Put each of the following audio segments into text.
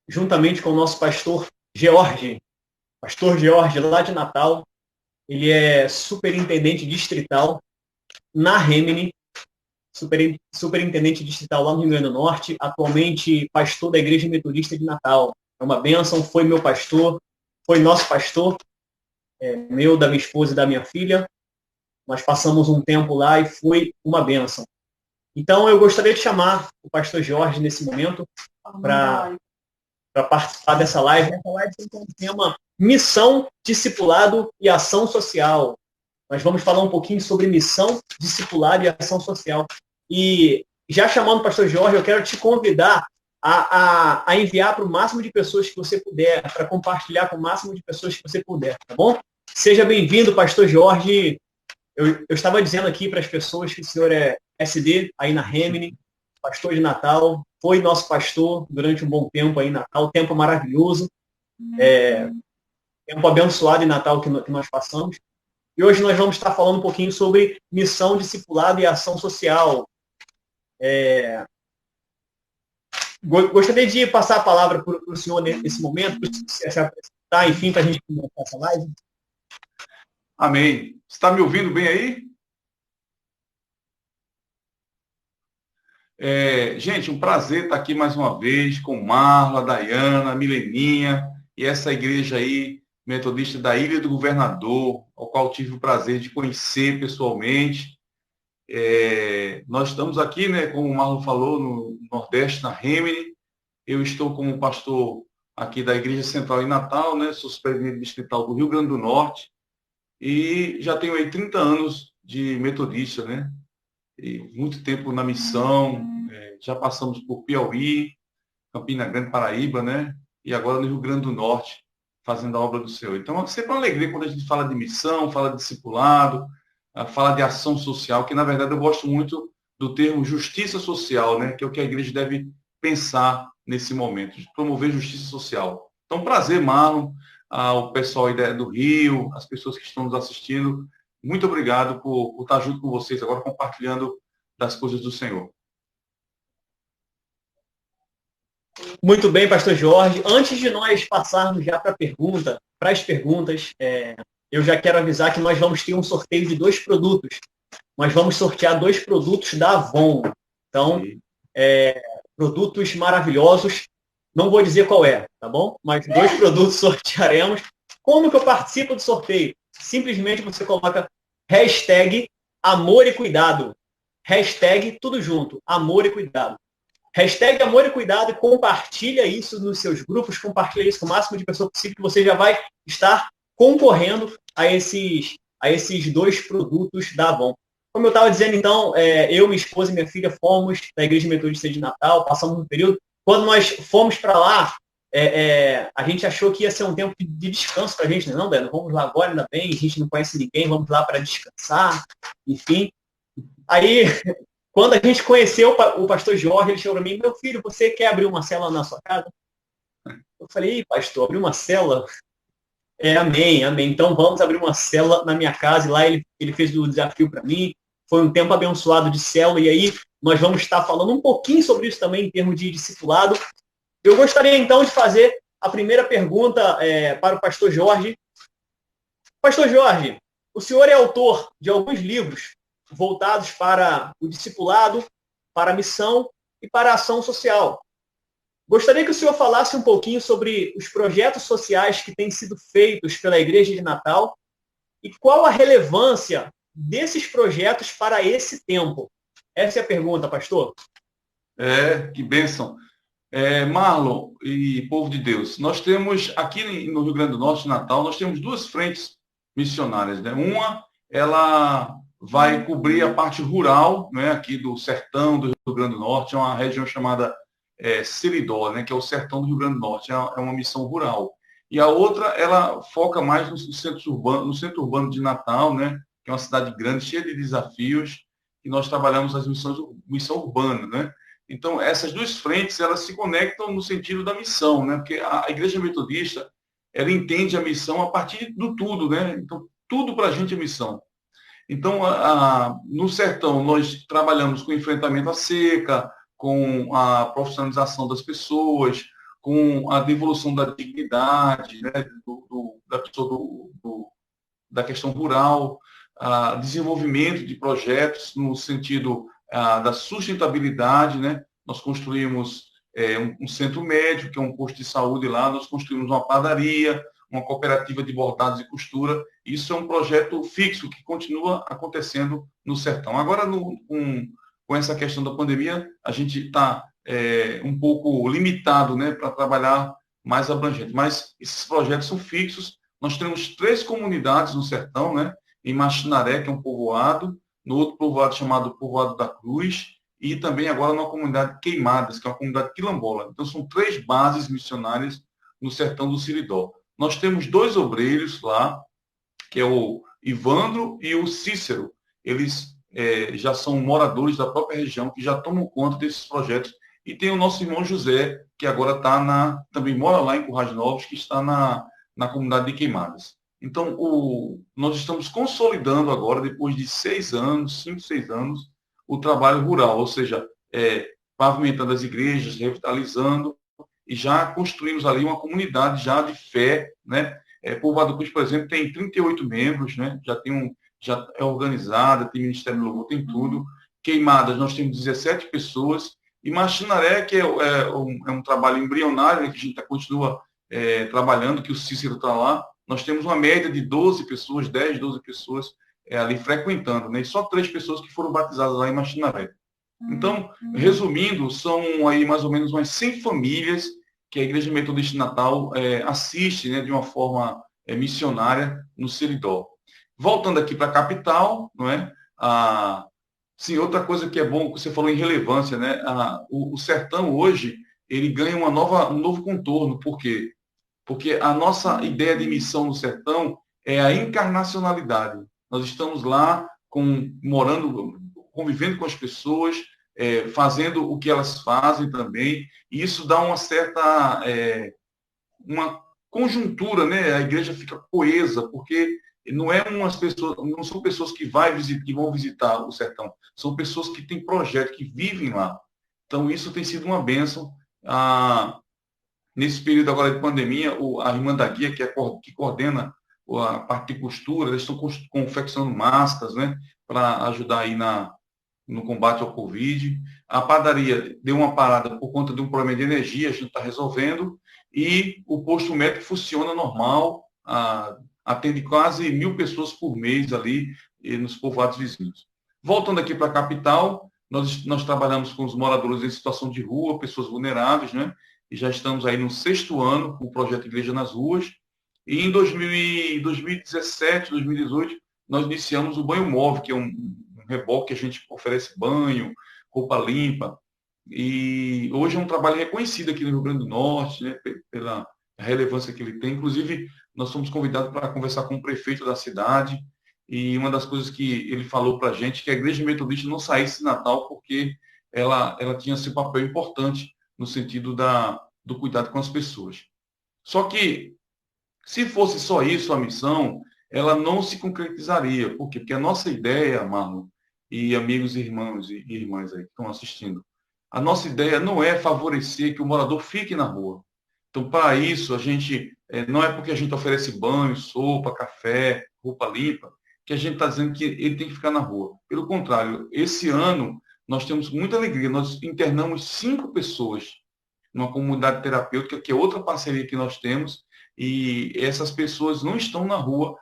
juntamente com o nosso pastor George, lá de Natal. Ele é superintendente distrital na Remini, superintendente distrital lá no Rio Grande do Norte, atualmente pastor da Igreja Metodista de Natal. É uma bênção, foi meu pastor, foi nosso pastor, meu, da minha esposa e da minha filha. Nós passamos um tempo lá e foi uma bênção. Então, eu gostaria de chamar o pastor Jorge nesse momento para participar dessa live. Essa live tem um tema missão, discipulado e ação social. Nós vamos falar um pouquinho sobre missão, discipulado e ação social. E já chamando o pastor Jorge, eu quero te convidar a enviar para o máximo de pessoas que você puder, para compartilhar com o máximo de pessoas que você puder, tá bom? Seja bem-vindo, pastor Jorge. Eu estava dizendo aqui para as pessoas que o senhor é SD aí na Remini, pastor de Natal, foi nosso pastor durante um bom tempo aí em Natal, tempo maravilhoso, tempo abençoado em Natal que nós passamos. E hoje nós vamos estar falando um pouquinho sobre missão, discipulado e ação social. Gostaria de passar a palavra para o senhor nesse momento, para se apresentar, enfim, para a gente começar essa live. Amém. Você está me ouvindo bem aí? Gente, um prazer estar aqui mais uma vez com Marla, Dayana, Mileninha e essa igreja aí, metodista da Ilha do Governador, ao qual tive o prazer de conhecer pessoalmente. Nós estamos aqui, né, como o Marlon falou, no Nordeste, na Remini. Eu estou como pastor aqui da Igreja Central em Natal, né, sou superintendente distrital do Rio Grande do Norte e já tenho aí 30 anos de metodista, né? E muito tempo na missão, já passamos por Piauí, Campina Grande, Paraíba, né? E agora no Rio Grande do Norte, fazendo a obra do Senhor. Então, é sempre uma alegria quando a gente fala de missão, fala de discipulado, fala de ação social, que na verdade eu gosto muito do termo justiça social, né? Que é o que a igreja deve pensar nesse momento, de promover justiça social. Então, prazer, Marlon, ao pessoal aí do Rio, as pessoas que estão nos assistindo. Muito obrigado por estar junto com vocês agora, compartilhando das coisas do Senhor. Muito bem, pastor Jorge. Antes de nós passarmos já para as perguntas, eu já quero avisar que nós vamos ter um sorteio de 2 produtos. Nós vamos sortear 2 produtos da Avon. Então, produtos maravilhosos. Não vou dizer qual é, tá bom? Mas 2 produtos sortearemos. Como que eu participo do sorteio? Simplesmente você coloca hashtag amor e cuidado. Hashtag tudo junto, amor e cuidado. Hashtag amor e cuidado e compartilha isso nos seus grupos, compartilha isso com o máximo de pessoas possível, que você já vai estar concorrendo a esses 2 produtos da Avon. Como eu estava dizendo, então, eu, minha esposa e minha filha fomos da Igreja Metodista de Natal, passamos um período. Quando nós fomos para lá, a gente achou que ia ser um tempo de descanso para a gente, né? Não, Dano, vamos lá agora, ainda bem, a gente não conhece ninguém, vamos lá para descansar, enfim. Aí, quando a gente conheceu o pastor Jorge, ele chegou para mim: meu filho, você quer abrir uma célula na sua casa? Eu falei: pastor, abrir uma célula? Amém, amém. Então vamos abrir uma célula na minha casa. E lá ele fez o desafio para mim. Foi um tempo abençoado de célula. E aí nós vamos estar falando um pouquinho sobre isso também em termos de discipulado. Eu gostaria então de fazer a primeira pergunta para o pastor Jorge. Pastor Jorge, o senhor é autor de alguns livros voltados para o discipulado, para a missão e para a ação social. Gostaria que o senhor falasse um pouquinho sobre os projetos sociais que têm sido feitos pela Igreja de Natal e qual a relevância desses projetos para esse tempo. Essa é a pergunta, pastor. Que bênção. Marlon e povo de Deus, nós temos aqui no Rio Grande do Norte, Natal, nós temos 2 frentes missionárias, né? Uma, ela vai cobrir a parte rural, né, aqui do sertão do Rio Grande do Norte, é uma região chamada Seridó, né, que é o sertão do Rio Grande do Norte, é uma missão rural. E a outra, ela foca mais no centro urbano de Natal, né, que é uma cidade grande, cheia de desafios, e nós trabalhamos as missão urbana, né? Então, essas 2 frentes, elas se conectam no sentido da missão, né? Porque a Igreja Metodista, ela entende a missão a partir do tudo, né? Então, tudo para a gente é missão. Então, no sertão, nós trabalhamos com enfrentamento à seca, com a profissionalização das pessoas, com a devolução da dignidade, né, da pessoa da questão rural, desenvolvimento de projetos no sentido da sustentabilidade, né? Nós construímos um centro médico, que é um posto de saúde lá, nós construímos uma padaria, uma cooperativa de bordados e costura. Isso é um projeto fixo que continua acontecendo no sertão. Agora, com essa questão da pandemia, a gente está um pouco limitado, né, para trabalhar mais abrangente. Mas esses projetos são fixos. Nós temos 3 comunidades no sertão, né, em Machinaré, que é um povoado, no outro povoado chamado Povoado da Cruz, e também agora numa comunidade Queimadas, que é uma comunidade quilombola. Então, são 3 bases missionárias no sertão do Siridó. Nós temos 2 obreiros lá, que é o Ivandro e o Cícero. Eles já são moradores da própria região, que já tomam conta desses projetos. E tem o nosso irmão José, que agora também mora lá em Currais Novos, que está na comunidade de Queimadas. Então, nós estamos consolidando agora, depois de 6 anos, 5, 6 anos, o trabalho rural, ou seja, pavimentando as igrejas, revitalizando, e já construímos ali uma comunidade já de fé, né? Povoado Cruz, por exemplo, tem 38 membros, né? Já é organizada, tem Ministério do Louvor, tem tudo. Queimadas, nós temos 17 pessoas. E Machinaré, que é um trabalho embrionário, né, que a gente continua trabalhando, que o Cícero está lá, nós temos uma média de 12 pessoas, 10, 12 pessoas ali frequentando, né? E só 3 pessoas que foram batizadas lá em Machinaré. Então, resumindo, são aí mais ou menos umas 100 famílias que a Igreja Metodista de Natal assiste, né, de uma forma missionária no Seridó. Voltando aqui para a capital, não é? Sim, outra coisa que é bom, que você falou em relevância, né? O sertão hoje, ele ganha um novo contorno. Por quê? Porque a nossa ideia de missão no sertão é a encarnacionalidade. Nós estamos lá morando, convivendo com as pessoas, fazendo o que elas fazem também, e isso dá uma certa uma conjuntura, né? A igreja fica coesa, porque não são pessoas que vão visitar o sertão, são pessoas que têm projeto, que vivem lá. Então, isso tem sido uma bênção. Nesse período agora de pandemia, a Irmã da Guia, que coordena a parte de costura, eles estão confeccionando máscaras, né, para ajudar aí no combate ao Covid. A padaria deu uma parada por conta de um problema de energia, a gente está resolvendo, e o posto médico funciona normal, atende quase 1.000 pessoas por mês ali nos povoados vizinhos. Voltando aqui para a capital, nós trabalhamos com os moradores em situação de rua, pessoas vulneráveis, né? E já estamos aí no 6º ano com o projeto Igreja nas Ruas. E em 2017, 2018, nós iniciamos o Banho Móvel, que é um reboque que a gente oferece banho, roupa limpa. E hoje é um trabalho reconhecido aqui no Rio Grande do Norte, né, pela relevância que ele tem. Inclusive, nós fomos convidados para conversar com o prefeito da cidade, e uma das coisas que ele falou para a gente é que a Igreja Metodista não saísse de Natal porque ela tinha seu papel importante no sentido do cuidado com as pessoas. Só que, se fosse só isso a missão, ela não se concretizaria. Por quê? Porque a nossa ideia, Marlon, e amigos, irmãos e irmãs aí que estão assistindo, a nossa ideia não é favorecer que o morador fique na rua. Então, para isso, a gente, não é porque a gente oferece banho, sopa, café, roupa limpa, que a gente está dizendo que ele tem que ficar na rua. Pelo contrário, esse ano, nós temos muita alegria. Nós internamos 5 pessoas numa comunidade terapêutica, que é outra parceria que nós temos, e essas pessoas não estão na rua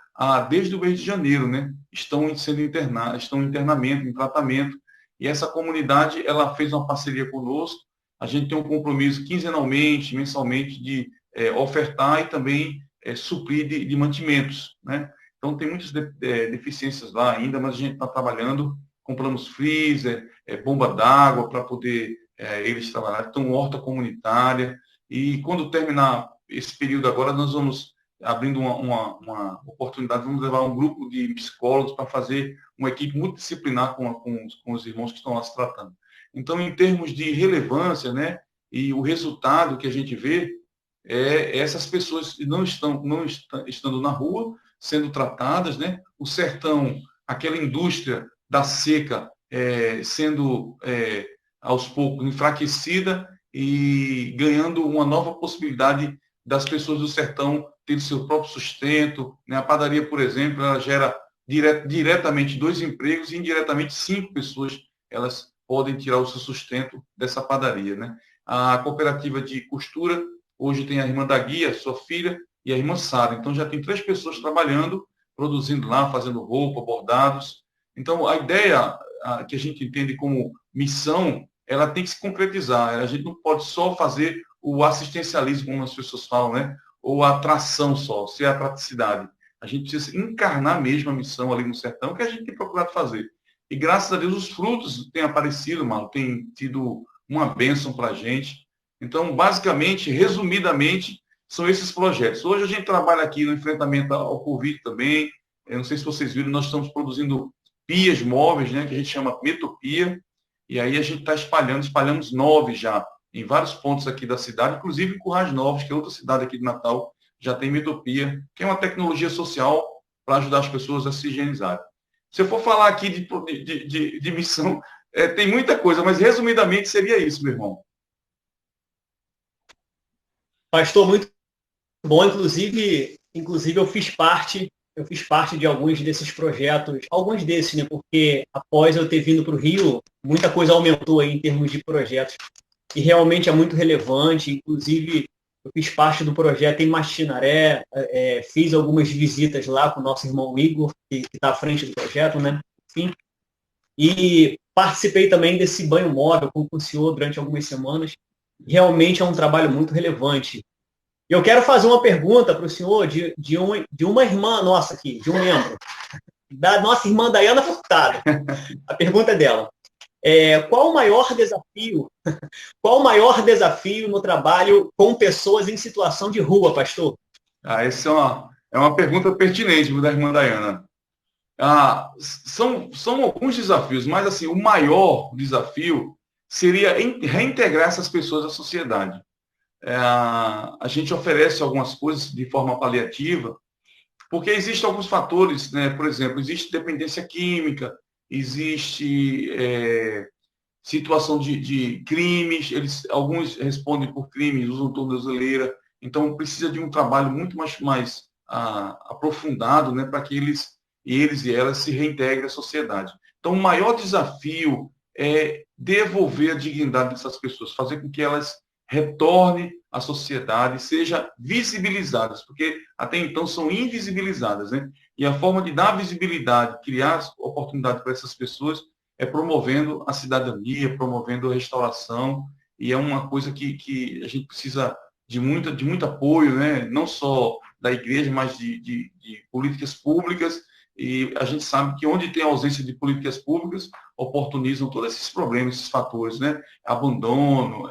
desde o mês de janeiro, né? Estão sendo internadas, estão em internamento, em tratamento, e essa comunidade, ela fez uma parceria conosco. A gente tem um compromisso quinzenalmente, mensalmente, de ofertar e também suprir de mantimentos, né? Então, tem muitas deficiências lá ainda, mas a gente está trabalhando, compramos freezer, bomba d'água para poder eles trabalharem, então horta comunitária, e quando terminar esse período agora, nós vamos abrindo uma oportunidade, vamos levar um grupo de psicólogos para fazer uma equipe multidisciplinar com os irmãos que estão lá se tratando. Então, em termos de relevância, né, e o resultado que a gente vê essas pessoas não estando na rua, sendo tratadas, né, o sertão, aquela indústria da seca sendo aos poucos enfraquecida, e ganhando uma nova possibilidade das pessoas do sertão terem seu próprio sustento, né? A padaria, por exemplo, ela gera diretamente 2 empregos e indiretamente 5 pessoas, elas podem tirar o seu sustento dessa padaria, né? A cooperativa de costura, hoje tem a irmã da Guia, sua filha, e a irmã Sara. Então já tem 3 pessoas trabalhando, produzindo lá, fazendo roupa, bordados. Então a ideia que a gente entende como missão, ela tem que se concretizar. A gente não pode só fazer o assistencialismo, como as pessoas falam, né? Ou a atração só, ser a praticidade. A gente precisa encarnar mesmo a missão ali no sertão, que a gente tem procurado fazer. E graças a Deus os frutos têm aparecido, Marlon, tem tido uma bênção para a gente. Então, basicamente, resumidamente, são esses projetos. Hoje a gente trabalha aqui no enfrentamento ao Covid também. Eu não sei se vocês viram, nós estamos produzindo pias móveis, né, que a gente chama Metopia. E aí a gente está espalhamos 9 já, em vários pontos aqui da cidade, inclusive em Currais Novos, que é outra cidade aqui de Natal, já tem Metopia, que é uma tecnologia social para ajudar as pessoas a se higienizarem. Se eu for falar aqui de missão, tem muita coisa, mas resumidamente seria isso, meu irmão. Pastor, muito bom. Inclusive eu fiz parte de alguns desses projetos, alguns desses, né? Porque após eu ter vindo para o Rio, muita coisa aumentou aí em termos de projetos. E realmente é muito relevante. Inclusive, eu fiz parte do projeto em Machinaré, fiz algumas visitas lá com o nosso irmão Igor, que está à frente do projeto, né? Enfim, e participei também desse banho móvel com o senhor durante algumas semanas. Realmente é um trabalho muito relevante. Eu quero fazer uma pergunta para o senhor de uma irmã nossa aqui, de um membro, da nossa irmã Dayana Furtado. A pergunta é dela. Qual o maior desafio? Qual o maior desafio no trabalho com pessoas em situação de rua, pastor? Essa é uma pergunta pertinente da irmã Dayana. São alguns desafios, mas assim, o maior desafio seria reintegrar essas pessoas à sociedade. A gente oferece algumas coisas de forma paliativa, porque existem alguns fatores, né? Por exemplo, existe dependência química, existe situação de crimes, alguns respondem por crimes, usam tornozeleira, então precisa de um trabalho muito mais aprofundado, né, para que eles e elas se reintegrem à sociedade. Então, o maior desafio é devolver a dignidade dessas pessoas, fazer com que elas retornem à sociedade, sejam visibilizadas, porque até então são invisibilizadas, né? E a forma de dar visibilidade, criar oportunidade para essas pessoas promovendo a cidadania, promovendo a restauração, e é uma coisa que a gente precisa de muito apoio, né? Não só da igreja, mas de políticas públicas, e a gente sabe que onde tem ausência de políticas públicas, oportunizam todos esses problemas, esses fatores, né? Abandono,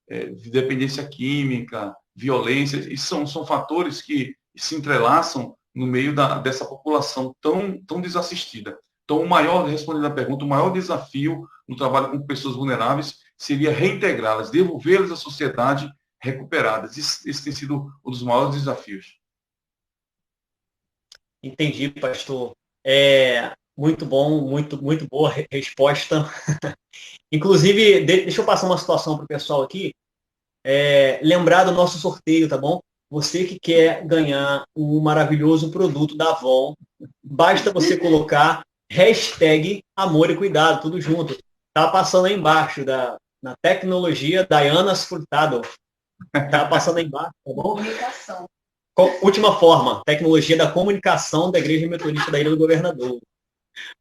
de dependência química, violência, e são fatores que se entrelaçam no meio dessa população tão desassistida. Então, respondendo à pergunta, o maior desafio no trabalho com pessoas vulneráveis seria reintegrá-las, devolvê-las à sociedade recuperadas. Esse tem sido um dos maiores desafios. Entendi, pastor. Muito bom, muito boa resposta. Inclusive, deixa eu passar uma situação para o pessoal aqui. Lembrar do nosso sorteio, tá bom? Você que quer ganhar um maravilhoso produto da Avon, basta você colocar hashtag amor e cuidado, tudo junto. Tá passando aí embaixo na tecnologia Dayana Furtado. Tá passando aí embaixo, tá bom? Comunicação. Última forma, tecnologia da comunicação da Igreja Metodista da Ilha do Governador.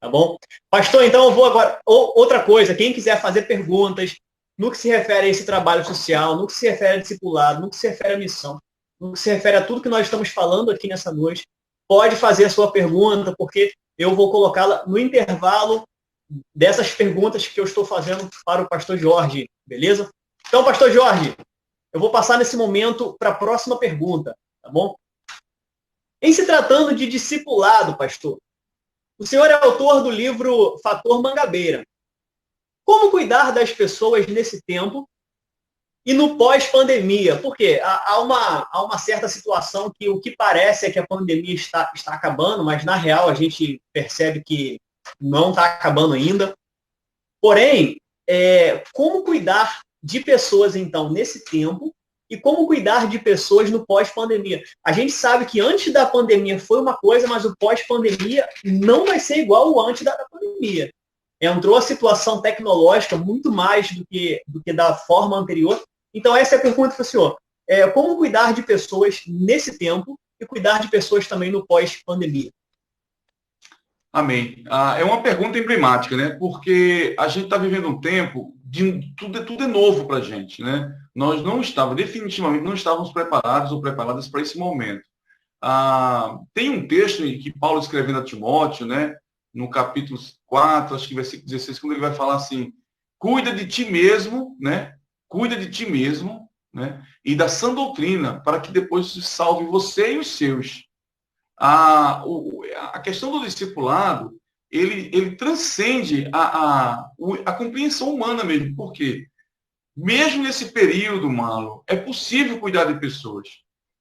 Tá bom? Pastor, então eu vou agora. Outra coisa, quem quiser fazer perguntas no que se refere a esse trabalho social, no que se refere a discipulado, no que se refere à missão, no que se refere a tudo que nós estamos falando aqui nessa noite, pode fazer a sua pergunta, porque eu vou colocá-la no intervalo dessas perguntas que eu estou fazendo para o pastor Jorge, beleza? Então, pastor Jorge, eu vou passar nesse momento para a próxima pergunta, tá bom? Em se tratando de discipulado, pastor, o senhor é autor do livro Fator Mangabeira. Como cuidar das pessoas nesse tempo e no pós-pandemia? Porque há uma certa situação que o que parece é que a pandemia está acabando, mas na real a gente percebe que não está acabando ainda. Porém, como cuidar de pessoas, então, nesse tempo, e como cuidar de pessoas no pós-pandemia. A gente sabe que antes da pandemia foi uma coisa, mas o pós-pandemia não vai ser igual ao antes da pandemia. Entrou a situação tecnológica muito mais do que da forma anterior. Então, essa é a pergunta para o senhor. Como cuidar de pessoas nesse tempo e cuidar de pessoas também no pós-pandemia? Amém. É uma pergunta emblemática, né? Porque a gente está vivendo um tempo de tudo é novo para a gente, né? Nós definitivamente não estávamos preparados ou preparadas para esse momento. Tem um texto que Paulo escrevendo a Timóteo, né? No capítulo 4, acho que versículo 16, quando ele vai falar assim: cuida de ti mesmo, né? Cuida de ti mesmo, né? E da sã doutrina, para que depois se salve você e os seus. A questão do discipulado, ele transcende a compreensão humana mesmo. Por quê? Mesmo nesse período, Marlon, é possível cuidar de pessoas.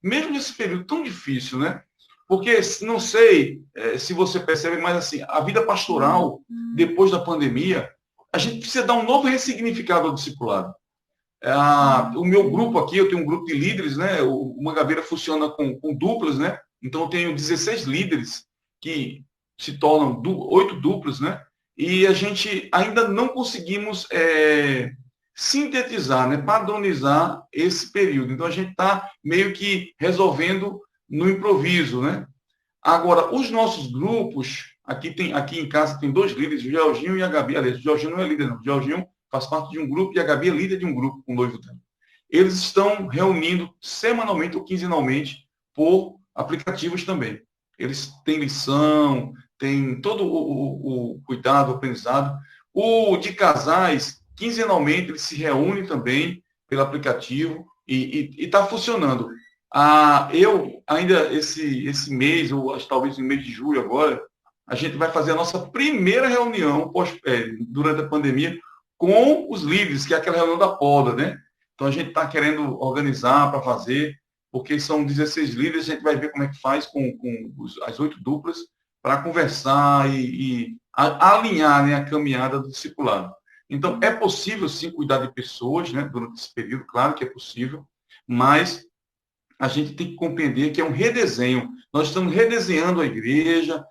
Mesmo nesse período tão difícil, né? Porque, não sei se você percebe, mas assim, a vida pastoral, depois da pandemia, a gente precisa dar um novo ressignificado ao discipulado. O meu grupo aqui, eu tenho um grupo de líderes, né? O Mangabeira funciona com duplas, né? Então, eu tenho 16 líderes que se tornam 8 duplas, né? E a gente ainda não conseguimos sintetizar, né? Padronizar esse período. Então, a gente está meio que resolvendo no improviso, né? Agora, os nossos grupos, aqui em casa tem 2 líderes, o Georginho e a Gabi. Aliás, o Georginho não é líder, não. O Georginho faz parte de um grupo e a Gabi é líder de um grupo com o noivo dela. Eles estão reunindo semanalmente ou quinzenalmente por aplicativos também. Eles têm lição, têm todo o cuidado, o aprendizado. O de casais, quinzenalmente, eles se reúnem também pelo aplicativo e está funcionando. Eu, ainda esse mês, ou talvez no mês de julho agora, a gente vai fazer a nossa primeira reunião durante a pandemia com os líderes, que é aquela reunião da poda, né? Então, a gente está querendo organizar para fazer, porque são 16 líderes, a gente vai ver como é que faz com as 8 duplas para conversar e alinhar, né, a caminhada do discipulado. Então, é possível, sim, cuidar de pessoas, né, durante esse período, claro que é possível, mas a gente tem que compreender que é um redesenho. Nós estamos redesenhando a igreja,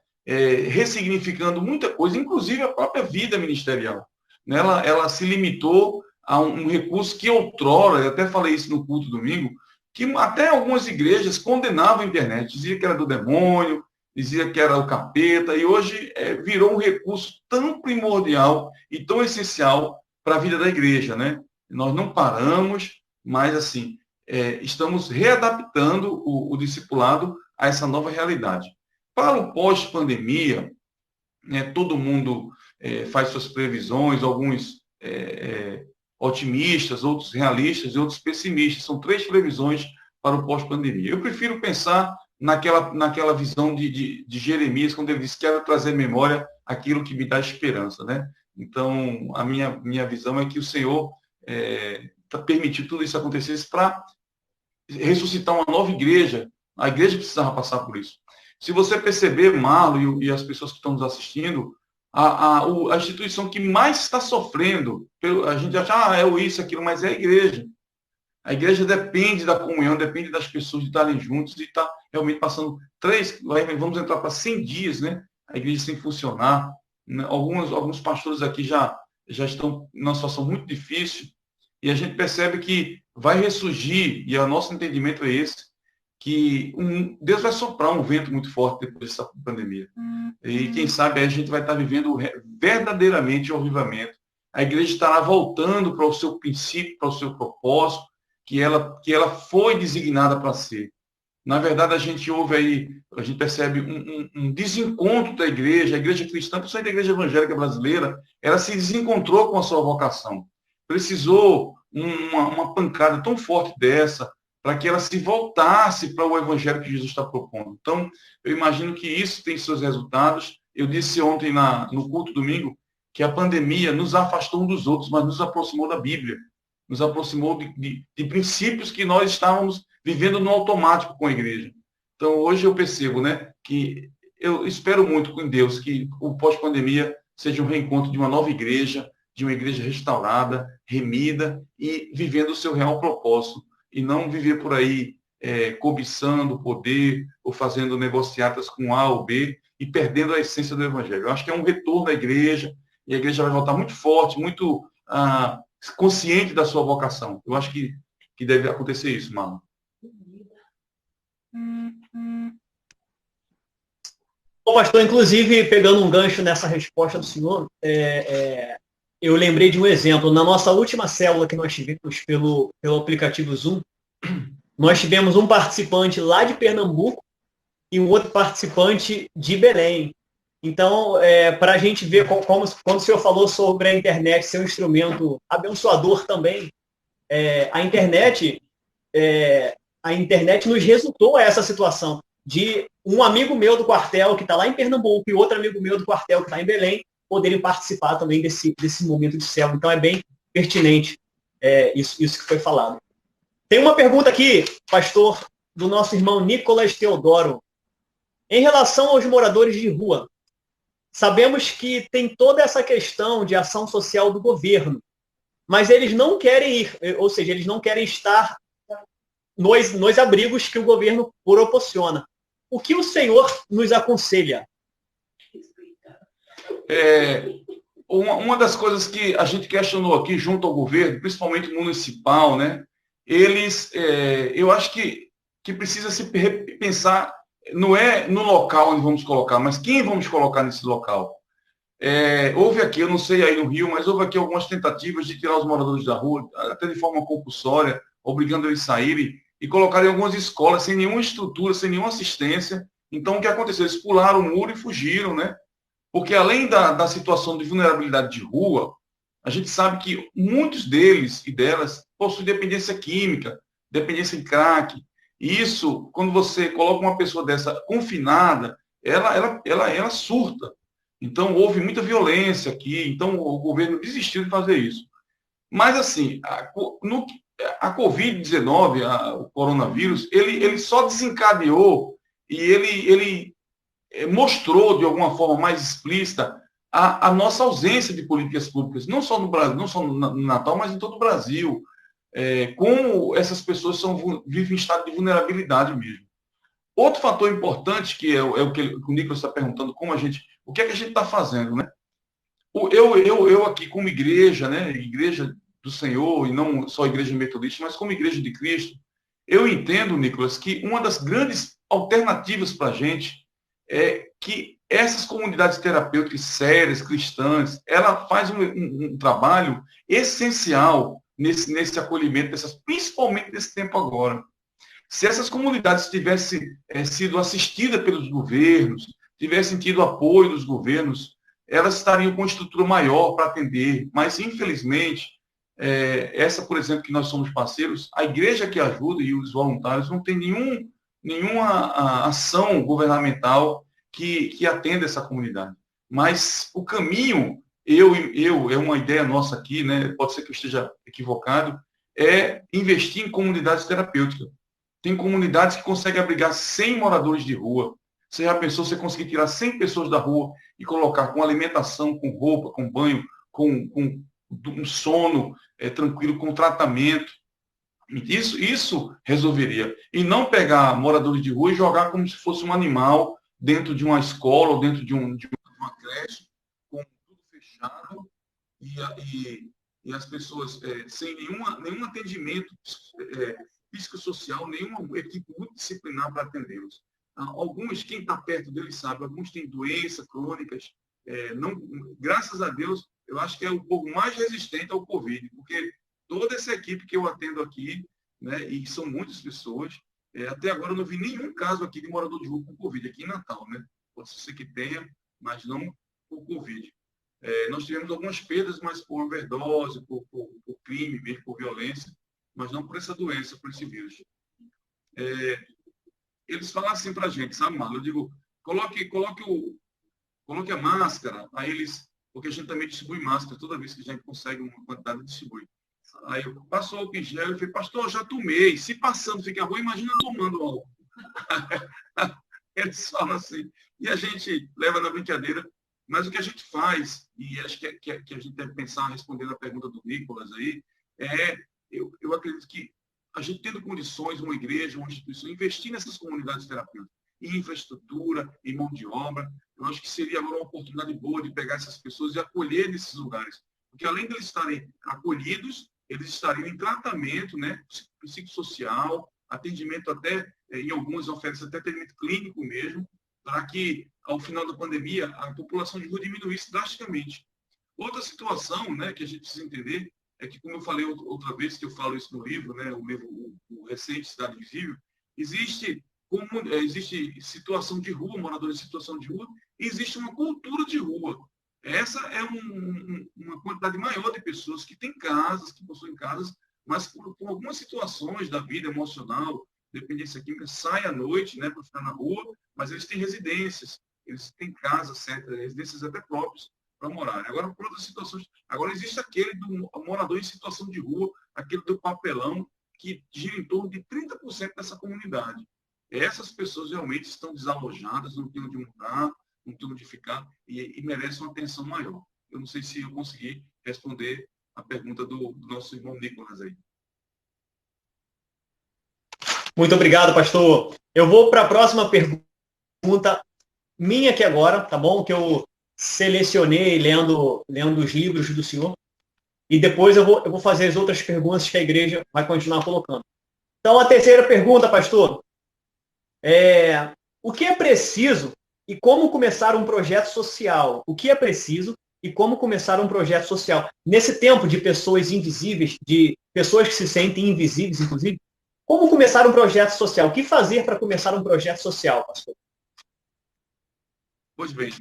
ressignificando muita coisa, inclusive a própria vida ministerial. Ela se limitou a um recurso que outrora, eu até falei isso no culto domingo, que até algumas igrejas condenavam a internet, dizia que era do demônio, dizia que era o capeta, e hoje virou um recurso tão primordial e tão essencial para a vida da igreja, né? Nós não paramos, mas assim, estamos readaptando o discipulado a essa nova realidade. Para o pós-pandemia, né, todo mundo faz suas previsões, alguns otimistas, outros realistas e outros pessimistas. São 3 previsões para o pós-pandemia. Eu prefiro pensar naquela visão de Jeremias, quando ele diz: quero trazer memória aquilo que me dá esperança, né? Então, a minha visão é que o Senhor permitiu tudo isso acontecesse para ressuscitar uma nova igreja. A igreja precisava passar por isso. Se você perceber, Marlon e as pessoas que estão nos assistindo, a instituição que mais está sofrendo, a gente acha, é isso, aquilo, mas é a igreja. A igreja depende da comunhão, depende das pessoas de estarem juntos e está realmente passando vamos entrar para 100 dias, né? A igreja sem funcionar. Alguns pastores aqui já estão numa situação muito difícil e a gente percebe que vai ressurgir, e o nosso entendimento é esse, que Deus vai soprar um vento muito forte depois dessa pandemia. E quem sabe a gente vai estar vivendo verdadeiramente o avivamento. A igreja estará voltando para o seu princípio, para o seu propósito, que ela foi designada para ser. Na verdade, a gente percebe um desencontro da igreja, a igreja cristã, principalmente a igreja evangélica brasileira, ela se desencontrou com a sua vocação. Precisou uma pancada tão forte dessa para que ela se voltasse para o evangelho que Jesus está propondo. Então, eu imagino que isso tem seus resultados. Eu disse ontem no culto domingo que a pandemia nos afastou uns dos outros, mas nos aproximou da Bíblia, nos aproximou de princípios que nós estávamos vivendo no automático com a igreja. Então, hoje eu percebo, né, que eu espero muito com Deus que o pós-pandemia seja um reencontro de uma nova igreja, de uma igreja restaurada, remida e vivendo o seu real propósito. E não viver por aí cobiçando poder ou fazendo negociatas com A ou B e perdendo a essência do Evangelho. Eu acho que é um retorno à igreja, e a igreja vai voltar muito forte, muito consciente da sua vocação. Eu acho que deve acontecer isso, Marlon. Bom, pastor, inclusive, pegando um gancho nessa resposta do senhor, eu lembrei de um exemplo. Na nossa última célula que nós tivemos pelo aplicativo Zoom, nós tivemos um participante lá de Pernambuco e um outro participante de Belém. Então, para a gente ver quando o senhor falou sobre a internet ser um instrumento abençoador também, a internet nos resultou a essa situação de um amigo meu do quartel que está lá em Pernambuco e outro amigo meu do quartel que está em Belém poderem participar também desse momento de célula. Então, é bem pertinente isso que foi falado. Tem uma pergunta aqui, pastor, do nosso irmão Nicolas Teodoro. Em relação aos moradores de rua, sabemos que tem toda essa questão de ação social do governo, mas eles não querem ir, ou seja, eles não querem estar nos abrigos que o governo proporciona. O que o senhor nos aconselha? Uma das coisas que a gente questionou aqui junto ao governo, principalmente municipal, né? Eu acho que precisa se repensar, não é no local onde vamos colocar, mas quem vamos colocar nesse local. Houve aqui, eu não sei aí no Rio, mas houve aqui algumas tentativas de tirar os moradores da rua, até de forma compulsória, obrigando eles a saírem, e colocarem em algumas escolas sem nenhuma estrutura, sem nenhuma assistência. Então, o que aconteceu? Eles pularam o muro e fugiram, né? Porque além da situação de vulnerabilidade de rua, a gente sabe que muitos deles e delas possuem dependência química, dependência em crack. E isso, quando você coloca uma pessoa dessa confinada, ela surta. Então, houve muita violência aqui, então o governo desistiu de fazer isso. Mas, assim, a Covid-19, o coronavírus, ele só desencadeou e ele mostrou, de alguma forma mais explícita, a nossa ausência de políticas públicas, não só no Brasil, não só no Natal, mas em todo o Brasil. Como essas pessoas vivem em estado de vulnerabilidade mesmo. Outro fator importante, que é o que o Nicolas está perguntando, o que é que a gente está fazendo, né? Eu aqui, como igreja, né, igreja do Senhor, e não só igreja metodista, mas como igreja de Cristo, eu entendo, Nicolas, que uma das grandes alternativas para a gente é que essas comunidades terapêuticas sérias, cristãs, ela faz um trabalho essencial nesse acolhimento, principalmente nesse tempo agora. Se essas comunidades tivessem sido assistidas pelos governos, tivessem tido apoio dos governos, elas estariam com estrutura maior para atender. Mas, infelizmente, essa, por exemplo, que nós somos parceiros, a igreja que ajuda e os voluntários não tem nenhuma ação governamental que atenda essa comunidade. Mas o caminho, é uma ideia nossa aqui, né? Pode ser que eu esteja equivocado, é investir em comunidades terapêuticas. Tem comunidades que conseguem abrigar 100 moradores de rua. Você já pensou você conseguir tirar 100 pessoas da rua e colocar com alimentação, com roupa, com banho, com um sono tranquilo, com tratamento? Isso resolveria. E não pegar moradores de rua e jogar como se fosse um animal dentro de uma escola ou dentro de uma creche, com tudo fechado e as pessoas sem nenhum atendimento psicossocial, nenhuma equipe multidisciplinar para atendê-los. Alguns, quem está perto deles sabe, alguns têm doenças crônicas. Graças a Deus, eu acho que é o povo mais resistente ao Covid, porque toda essa equipe que eu atendo aqui, né, e são muitas pessoas, até agora eu não vi nenhum caso aqui de morador de rua com Covid, aqui em Natal, né? Pode ser que tenha, mas não por Covid. Nós tivemos algumas perdas, mas por overdose, por crime, mesmo por violência, mas não por essa doença, por esse vírus. Eles falam assim para a gente, sabe, Marlon? Eu digo, coloque a máscara, aí porque a gente também distribui máscara, toda vez que a gente consegue uma quantidade, distribui. Aí eu passo álcool em gel, eu falei, pastor, já tomei, se passando fica ruim, imagina tomando álcool. Eles falam assim, e a gente leva na brincadeira, Mas o que a gente faz, e acho que a gente deve pensar respondendo a pergunta do Nicolas aí, eu acredito que a gente tendo condições, uma igreja, uma instituição, investir nessas comunidades terapêuticas, em infraestrutura, em mão de obra, eu acho que seria agora uma oportunidade boa de pegar essas pessoas e acolher nesses lugares. Porque além de eles estarem acolhidos, eles estariam em tratamento, né, psicossocial, atendimento até, em algumas oferecem até atendimento clínico mesmo, para que, ao final da pandemia, a população de rua diminuísse drasticamente. Outra situação, né, que a gente precisa entender é que, como eu falei outra vez, que eu falo isso no livro, né, o livro o recente Cidade Invisível, existe situação de rua, moradores em situação de rua, e existe uma cultura de rua. Essa é uma quantidade maior de pessoas que têm casas, que possuem casas, mas por algumas situações da vida emocional, dependência química, saem à noite, né, para ficar na rua, mas eles têm residências, eles têm casas certas, residências até próprias para morar. Agora, por outras situações, agora existe aquele do morador em situação de rua, aquele do papelão, que gira em torno de 30% dessa comunidade. Essas pessoas realmente estão desalojadas, não têm onde morar, não têm onde ficar e merecem uma atenção maior. Eu não sei se eu consegui responder a pergunta do nosso irmão Nicolas aí. Muito obrigado, pastor. Eu vou para a próxima pergunta minha aqui agora, tá bom? Que eu selecionei lendo os livros do senhor. E depois eu vou fazer as outras perguntas que a igreja vai continuar colocando. Então, a terceira pergunta, pastor, o que é preciso e como começar um projeto social? O que é preciso e como começar um projeto social? Nesse tempo de pessoas invisíveis, de pessoas que se sentem invisíveis, inclusive, como começar um projeto social? O que fazer para começar um projeto social, pastor? Pois bem,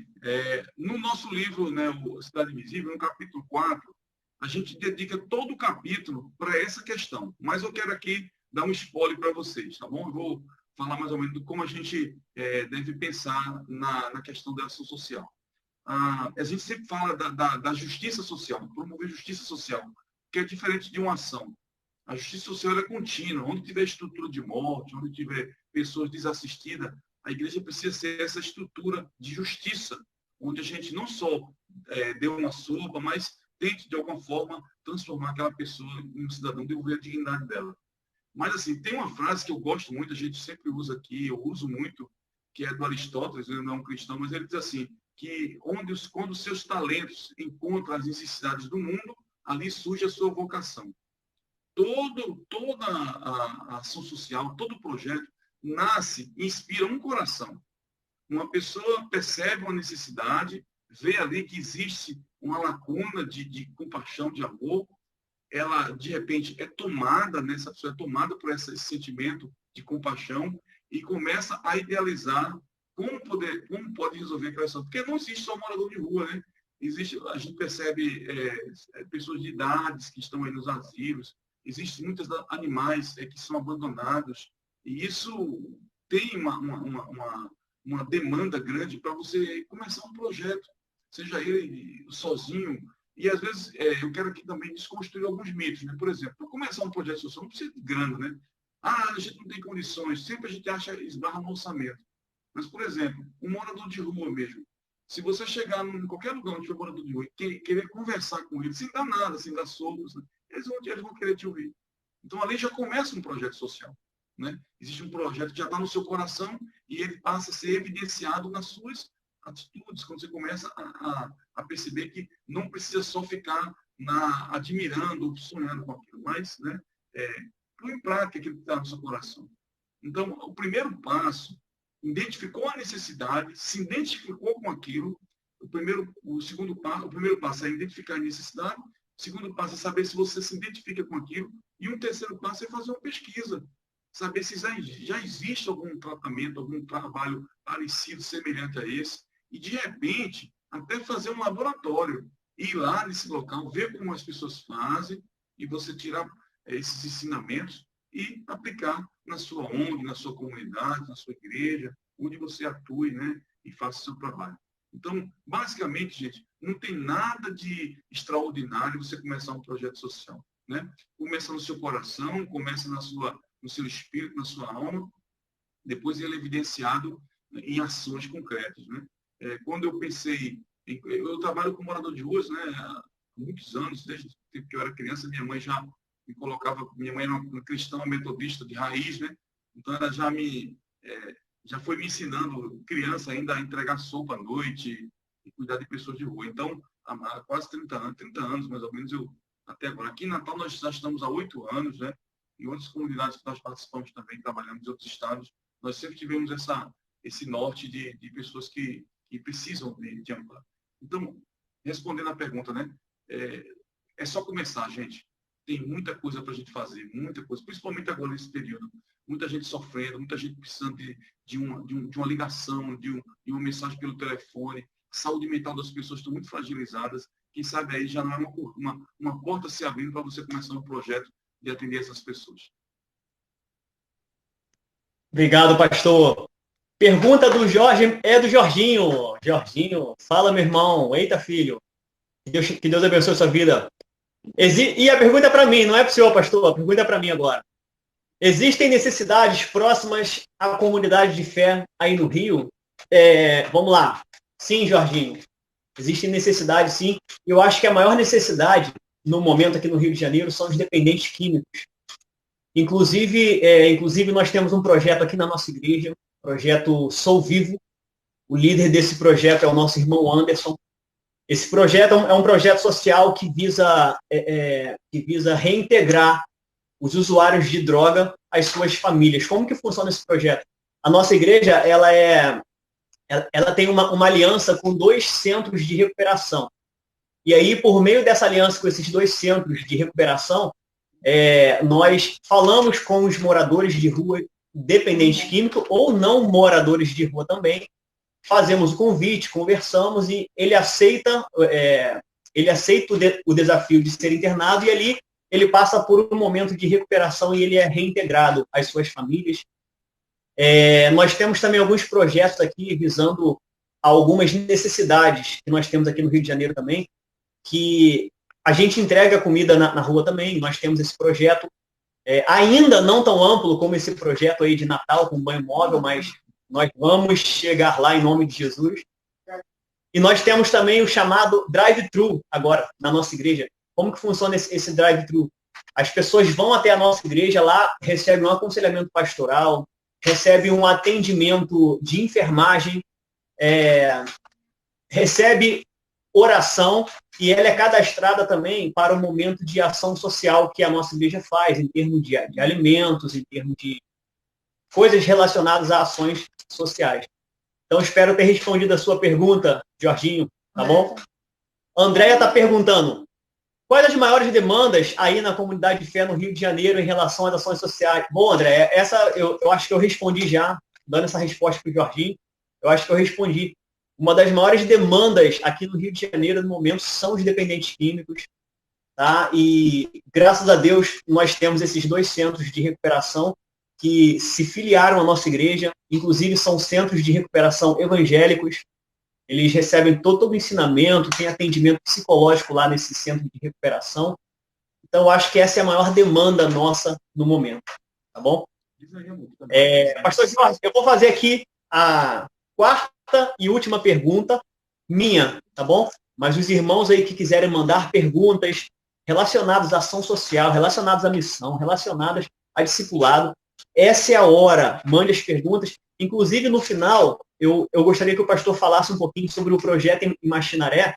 no nosso livro, né, o Cidade Invisível, no capítulo 4, a gente dedica todo o capítulo para essa questão. Mas eu quero aqui dar um spoiler para vocês, tá bom? Eu vou falar mais ou menos de como a gente deve pensar na questão da ação social. A gente sempre fala da justiça social, promover justiça social, que é diferente de uma ação. A justiça social é contínua. Onde tiver estrutura de morte, onde tiver pessoas desassistidas, a igreja precisa ser essa estrutura de justiça, onde a gente não só dê uma sopa, mas tente, de alguma forma, transformar aquela pessoa em um cidadão, devolver a dignidade dela. Mas, assim, tem uma frase que eu gosto muito, a gente sempre usa aqui, eu uso muito, que é do Aristóteles, ele não é um cristão, mas ele diz assim, que quando os seus talentos encontram as necessidades do mundo, ali surge a sua vocação. Toda a ação social, todo projeto nasce e inspira um coração. Uma pessoa percebe uma necessidade, vê ali que existe uma lacuna de compaixão, de amor, ela, de repente, é tomada, né? Essa pessoa é tomada por esse sentimento de compaixão e começa a idealizar como pode resolver aquela situação. Porque não existe só morador de rua, né? A gente percebe pessoas de idades que estão aí nos asilos, existem muitos animais que são abandonados, e isso tem uma demanda grande para você começar um projeto, seja ele sozinho. E, às vezes, eu quero aqui também desconstruir alguns mitos. Né? Por exemplo, para começar um projeto social, não precisa de grana, né? A gente não tem condições, sempre a gente esbarra no orçamento. Mas, por exemplo, um morador de rua mesmo, se você chegar em qualquer lugar onde tiver morador de rua e querer conversar com ele, sem dar nada, sem dar socos, né? eles vão querer te ouvir. Então, ali já começa um projeto social. Né? Existe um projeto que já está no seu coração e ele passa a ser evidenciado nas suas atitudes, quando você começa a perceber que não precisa só ficar admirando ou sonhando com aquilo, mas põe em prática aquilo que está no seu coração. Então, o primeiro passo, identificou a necessidade, se identificou com aquilo, o primeiro passo é identificar a necessidade, o segundo passo é saber se você se identifica com aquilo, e um terceiro passo é fazer uma pesquisa, saber se já existe algum tratamento, algum trabalho parecido, semelhante a esse, e, de repente, até fazer um laboratório, ir lá nesse local, ver como as pessoas fazem, e você tirar esses ensinamentos e aplicar na sua ONG, na sua comunidade, na sua igreja, onde você atue, né, e faça o seu trabalho. Então, basicamente, gente, não tem nada de extraordinário você começar um projeto social. Né? Começa no seu coração, começa no seu espírito, na sua alma, depois ele é evidenciado em ações concretas. Né? Quando eu pensei Eu trabalho com morador de ruas, né, há muitos anos, desde o tempo que eu era criança, minha mãe já me colocava, minha mãe era uma cristã metodista de raiz, né, então ela já foi me ensinando, criança ainda, a entregar sopa à noite e cuidar de pessoas de rua. Então, há quase 30 anos mais ou menos, até agora. Aqui em Natal nós já estamos há 8 anos, né, em outras comunidades que nós participamos também, trabalhamos em outros estados, nós sempre tivemos esse norte de pessoas que precisam de amparo. Então, respondendo à pergunta, né? É só começar, gente. Tem muita coisa para a gente fazer, muita coisa, principalmente agora nesse período. Muita gente sofrendo, muita gente precisando de uma ligação, de uma mensagem pelo telefone. A saúde mental das pessoas estão muito fragilizadas. Quem sabe aí já não é uma porta se abrindo para você começar um projeto de atender essas pessoas. Obrigado, pastor. Pergunta do Jorge, é do Jorginho. Jorginho, fala, meu irmão. Eita, filho. Que Deus abençoe a sua vida. E a pergunta é para mim, não é para o senhor, pastor. A pergunta é para mim agora. Existem necessidades próximas à comunidade de fé aí no Rio? Vamos lá. Sim, Jorginho. Existem necessidades, sim. Eu acho que a maior necessidade no momento aqui no Rio de Janeiro são os dependentes químicos. Inclusive nós temos um projeto aqui na nossa igreja, projeto Sou Vivo. O líder desse projeto é o nosso irmão Anderson. Esse projeto é um projeto social que visa reintegrar os usuários de droga às suas famílias. Como que funciona esse projeto? A nossa igreja ela tem uma aliança com 2 centros de recuperação. E aí, por meio dessa aliança com esses 2 centros de recuperação, nós falamos com os moradores de rua dependentes químicos ou não moradores de rua também, fazemos o convite, conversamos e ele aceita o desafio de ser internado e ali ele passa por um momento de recuperação e ele é reintegrado às suas famílias. Nós temos também alguns projetos aqui visando algumas necessidades que nós temos aqui no Rio de Janeiro também, que a gente entrega comida na rua também, nós temos esse projeto, ainda não tão amplo como esse projeto aí de Natal com banho móvel, mas nós vamos chegar lá em nome de Jesus. E nós temos também o chamado drive-thru agora na nossa igreja. Como que funciona esse drive-thru? As pessoas vão até a nossa igreja lá, recebem um aconselhamento pastoral, recebem um atendimento de enfermagem, recebe oração e ela é cadastrada também para o momento de ação social que a nossa igreja faz, em termos de alimentos, em termos de coisas relacionadas a ações sociais. Então, espero ter respondido a sua pergunta, Jorginho, tá bom? Andréia está perguntando, quais as maiores demandas aí na comunidade de fé no Rio de Janeiro em relação às ações sociais? Bom, André, essa eu acho que eu respondi já, dando essa resposta para o Jorginho, eu acho que eu respondi. Uma das maiores demandas aqui no Rio de Janeiro, no momento, são os dependentes químicos, tá? E, graças a Deus, nós temos esses 2 centros de recuperação que se filiaram à nossa igreja, inclusive são centros de recuperação evangélicos, eles recebem todo o ensinamento, tem atendimento psicológico lá nesse centro de recuperação. Então, eu acho que essa é a maior demanda nossa no momento, tá bom? Pastor Jorge, eu vou fazer aqui a 4ª e última pergunta minha, tá bom? Mas os irmãos aí que quiserem mandar perguntas relacionadas à ação social, relacionadas à missão, relacionadas a discipulado, essa é a hora. Mande as perguntas. Inclusive, no final, eu gostaria que o pastor falasse um pouquinho sobre o projeto em Machinaré,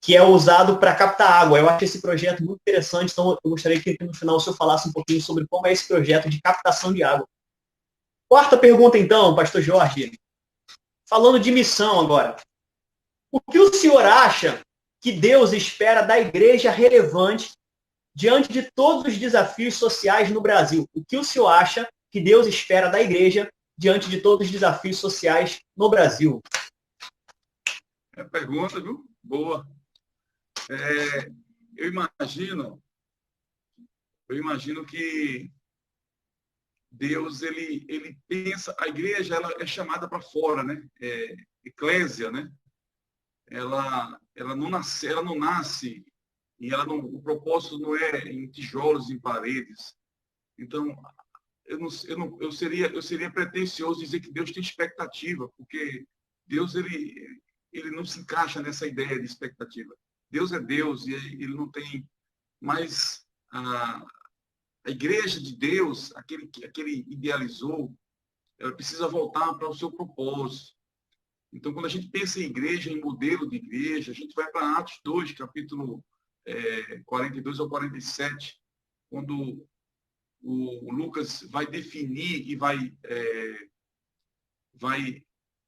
que é usado para captar água. Eu acho esse projeto muito interessante, então eu gostaria que no final o senhor falasse um pouquinho sobre como é esse projeto de captação de água. 4ª pergunta, então, pastor Jorge. Falando de missão agora. O que o senhor acha que Deus espera da igreja relevante diante de todos os desafios sociais no Brasil? O que o senhor acha que Deus espera da igreja diante de todos os desafios sociais no Brasil? Pergunta, viu? Boa. Eu imagino que Deus, ele pensa, a igreja, ela é chamada para fora, né? Eclésia, né? Ela não nasce e o propósito não é em tijolos, em paredes. Então, eu seria pretensioso dizer que Deus tem expectativa, porque Deus, ele ele não se encaixa nessa ideia de expectativa. Deus é Deus e ele não tem mais a igreja de Deus, aquele que ele idealizou, ela precisa voltar para o seu propósito. Então, quando a gente pensa em igreja, em modelo de igreja, a gente vai para Atos 2, capítulo 42 ao 47, quando o Lucas vai definir e vai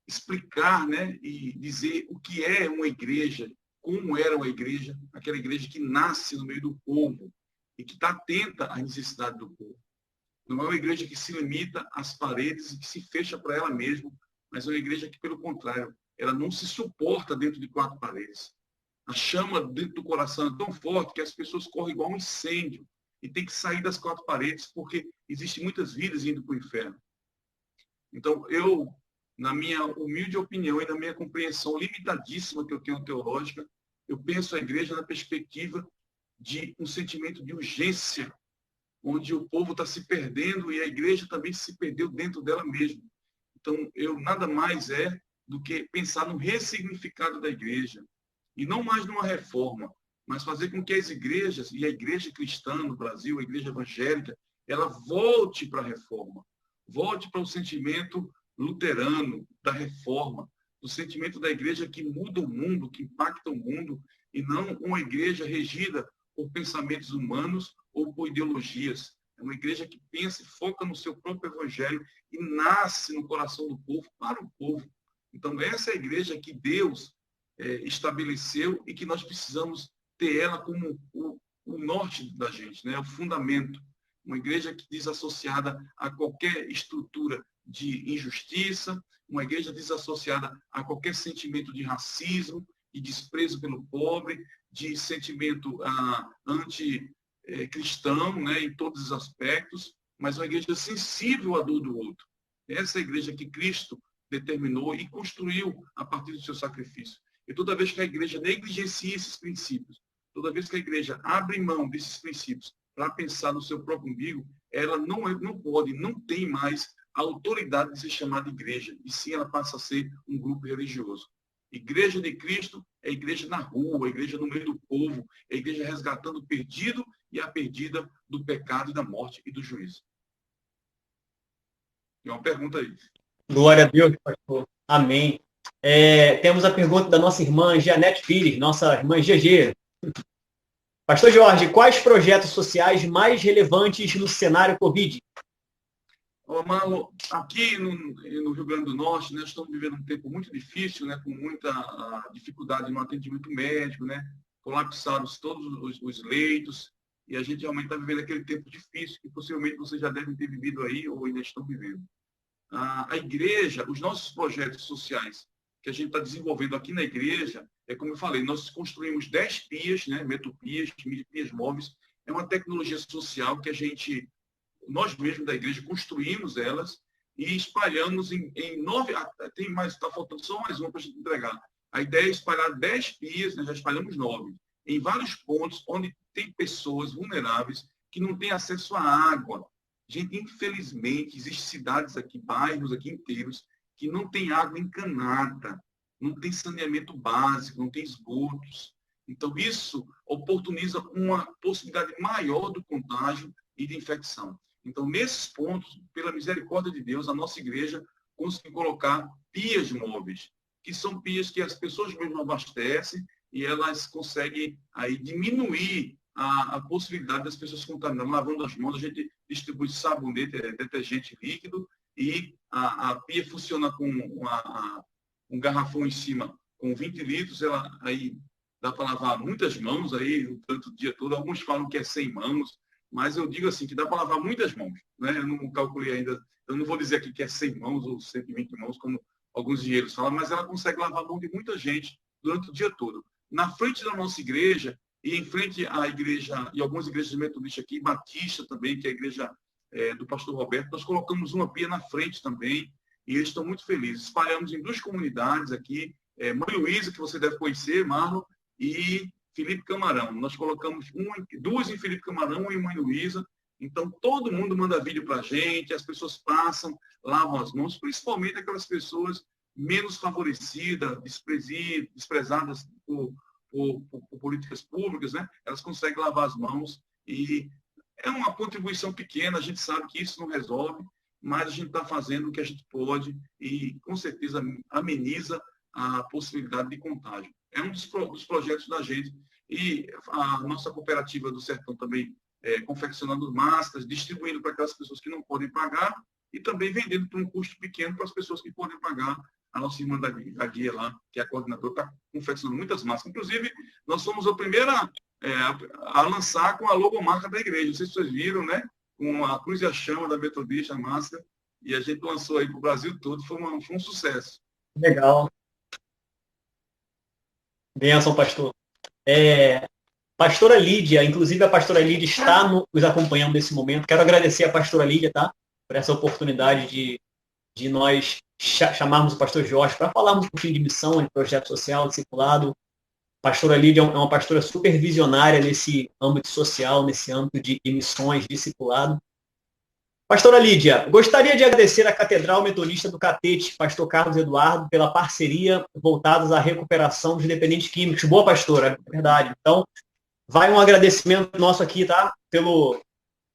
explicar, né, e dizer o que é uma igreja, como era uma igreja, aquela igreja que nasce no meio do povo e que está atenta às necessidades do povo. Não é uma igreja que se limita às paredes e que se fecha para ela mesma, mas é uma igreja que, pelo contrário, ela não se suporta dentro de quatro paredes. A chama dentro do coração é tão forte que as pessoas correm igual um incêndio e tem que sair das quatro paredes porque existem muitas vidas indo para o inferno. Então, eu, na minha humilde opinião e na minha compreensão limitadíssima que eu tenho teológica, eu penso a igreja na perspectiva de um sentimento de urgência, onde o povo está se perdendo e a igreja também se perdeu dentro dela mesma. Então, eu nada mais do que pensar no ressignificado da igreja, e não mais numa reforma, mas fazer com que as igrejas, e a igreja cristã no Brasil, a igreja evangélica, ela volte para a reforma, volte para o sentimento luterano da reforma, o sentimento da igreja que muda o mundo, que impacta o mundo, e não uma igreja regida por pensamentos humanos ou por ideologias. É uma igreja que pensa e foca no seu próprio evangelho e nasce no coração do povo, para o povo. Então, essa é a igreja que Deus estabeleceu e que nós precisamos ter ela como o norte da gente, né? O fundamento. Uma igreja que desassociada a qualquer estrutura de injustiça, uma igreja desassociada a qualquer sentimento de racismo e desprezo pelo pobre, de sentimento anticristão, né, em todos os aspectos, mas uma igreja sensível à dor do outro. Essa é a igreja que Cristo determinou e construiu a partir do seu sacrifício. E toda vez que a igreja negligencia esses princípios, toda vez que a igreja abre mão desses princípios para pensar no seu próprio umbigo, ela não pode, não tem mais a autoridade de ser chamada igreja, e sim ela passa a ser um grupo religioso. Igreja de Cristo é igreja na rua, é igreja no meio do povo, é igreja resgatando o perdido e a perdida do pecado e da morte e do juízo. Tem uma pergunta aí. Glória a Deus, pastor. Amém. Temos a pergunta da nossa irmã Janete Pires, nossa irmã GG. Pastor Jorge, quais projetos sociais mais relevantes no cenário Covid? Marlon, aqui no Rio Grande do Norte, nós estamos vivendo um tempo muito difícil, né, com muita dificuldade no atendimento médico, né, colapsados todos os leitos, e a gente realmente está vivendo aquele tempo difícil que possivelmente vocês já devem ter vivido aí ou ainda estão vivendo. A igreja, os nossos projetos sociais que a gente está desenvolvendo aqui na igreja, como eu falei, nós construímos 10 pias, né, metopias, pias móveis, é uma tecnologia social que nós mesmos da igreja construímos elas e espalhamos em 9, está faltando só mais uma para a gente entregar. A ideia é espalhar 10 pias, né, já espalhamos 9, em vários pontos onde tem pessoas vulneráveis que não têm acesso à água. Gente, infelizmente, existem cidades aqui, bairros aqui inteiros, que não tem água encanada, não tem saneamento básico, não tem esgotos. Então, isso oportuniza uma possibilidade maior do contágio e de infecção. Então, nesses pontos, pela misericórdia de Deus, a nossa igreja conseguiu colocar pias móveis, que são pias que as pessoas mesmo abastecem e elas conseguem aí diminuir a possibilidade das pessoas contaminarem. Lavando as mãos, a gente distribui sabonete, detergente líquido, e a pia funciona com um garrafão em cima com 20 litros, ela aí dá para lavar muitas mãos aí durante o dia todo. Alguns falam que é 100 mãos, mas eu digo assim, que dá para lavar muitas mãos, né? Eu não calculei ainda, eu não vou dizer aqui que é 100 mãos ou 120 mãos, como alguns engenheiros falam, mas ela consegue lavar a mão de muita gente durante o dia todo. Na frente da nossa igreja, e em frente à igreja, e algumas igrejas metodistas aqui, Batista também, que é a igreja do pastor Roberto, nós colocamos uma pia na frente também, e eles estão muito felizes. Espalhamos em 2 comunidades aqui, Mãe Luísa, que você deve conhecer, Marlon, e Felipe Camarão. Nós colocamos 2 em Felipe Camarão, 1 em Mãe Luísa. Então, todo mundo manda vídeo para a gente, as pessoas passam, lavam as mãos, principalmente aquelas pessoas menos favorecida, desprezadas por políticas públicas, né? Elas conseguem lavar as mãos e é uma contribuição pequena, a gente sabe que isso não resolve, mas a gente está fazendo o que a gente pode e, com certeza, ameniza a possibilidade de contágio. É um dos projetos da gente. E a nossa cooperativa do Sertão também confeccionando máscaras, distribuindo para aquelas pessoas que não podem pagar e também vendendo por um custo pequeno para as pessoas que podem pagar. A nossa irmã da Guia lá, que é a coordenadora, está confeccionando muitas máscaras. Inclusive, nós fomos a primeira a lançar com a logomarca da igreja. Não sei se vocês viram, né? Com a cruz e a chama da Metodista, a máscara. E a gente lançou aí para o Brasil todo. Foi um sucesso. Legal. Benção, pastor. Pastora Lídia, inclusive a pastora Lídia está nos acompanhando nesse momento. Quero agradecer a pastora Lídia, tá? Por essa oportunidade de nós chamarmos o pastor Jorge para falarmos um pouquinho de missão, de projeto social, discipulado. A pastora Lídia é uma pastora super visionária nesse âmbito social, nesse âmbito de missões, discipulado. Pastora Lídia, gostaria de agradecer à Catedral Metodista do Catete, pastor Carlos Eduardo, pela parceria voltadas à recuperação dos dependentes químicos. Boa, pastora, é verdade. Então, vai um agradecimento nosso aqui, tá? Pelo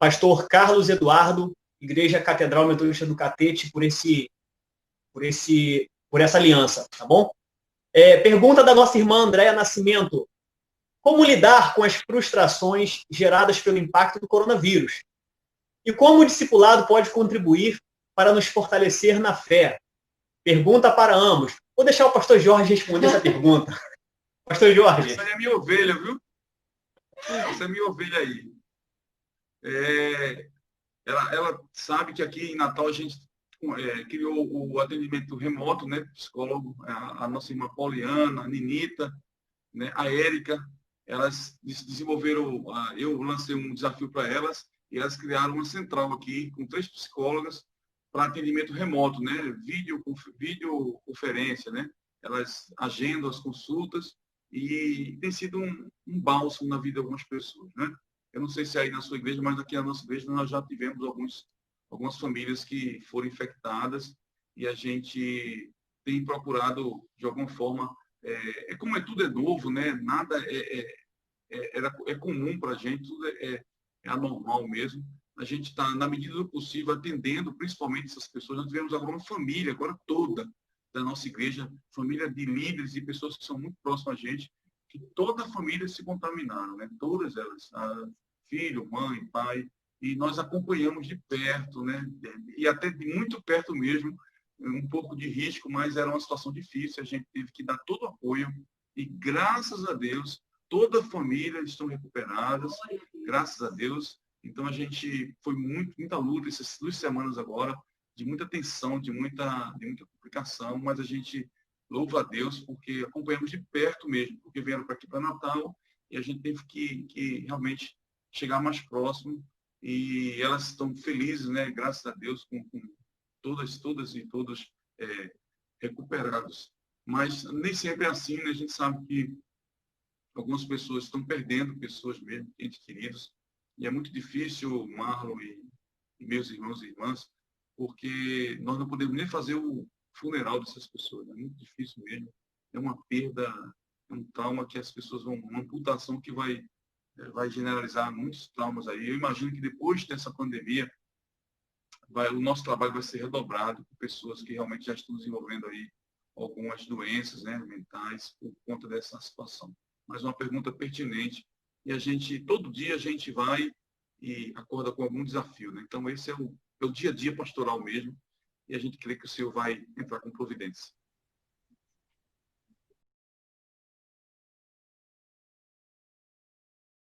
pastor Carlos Eduardo, Igreja Catedral Metodista do Catete, por essa aliança, tá bom? Pergunta da nossa irmã Andréa Nascimento. Como lidar com as frustrações geradas pelo impacto do coronavírus? E como o discipulado pode contribuir para nos fortalecer na fé? Pergunta para ambos. Vou deixar o pastor Jorge responder essa pergunta. Pastor Jorge. Essa é minha ovelha, viu? Essa é minha ovelha aí. Ela sabe que aqui em Natal a gente criou o atendimento remoto, né? Psicólogo, a nossa irmã Pauliana, a Ninita, né? A Érica. Elas desenvolveram, eu lancei um desafio para elas, e elas criaram uma central aqui com 3 psicólogas para atendimento remoto, né? Videoconferência, né? Elas agendam as consultas e tem sido um bálsamo na vida de algumas pessoas, né? Eu não sei se é aí na sua igreja, mas aqui na nossa igreja nós já tivemos algumas famílias que foram infectadas e a gente tem procurado, de alguma forma, como tudo é novo, né? Nada é comum para a gente, tudo é anormal mesmo. A gente está, na medida do possível, atendendo principalmente essas pessoas. Nós tivemos agora uma família, agora toda da nossa igreja, família de líderes e pessoas que são muito próximas a gente, que toda a família se contaminaram, né? Todas elas, filho, mãe, pai, e nós acompanhamos de perto, né? E até de muito perto mesmo, um pouco de risco, mas era uma situação difícil, a gente teve que dar todo o apoio e, graças a Deus, toda a família estão recuperadas, graças a Deus. Então, a gente foi muita luta essas 2 semanas agora, de muita tensão, de muita complicação, mas a gente louva a Deus porque acompanhamos de perto mesmo, porque vieram para aqui para Natal e a gente teve que realmente chegar mais próximo e elas estão felizes, né? Graças a Deus, com todas e todos recuperados. Mas nem sempre é assim, né? A gente sabe que algumas pessoas estão perdendo pessoas mesmo, entes queridos, e é muito difícil, Marlon e meus irmãos e irmãs, porque nós não podemos nem fazer o funeral dessas pessoas, é muito difícil mesmo, é uma perda, é um trauma que as pessoas vão, uma amputação que vai generalizar muitos traumas aí. Eu imagino que depois dessa pandemia, o nosso trabalho vai ser redobrado por pessoas que realmente já estão desenvolvendo aí algumas doenças, né, mentais por conta dessa situação. Mas uma pergunta pertinente e todo dia a gente vai e acorda com algum desafio, né? Então esse é o dia a dia pastoral mesmo e a gente crê que o Senhor vai entrar com providência.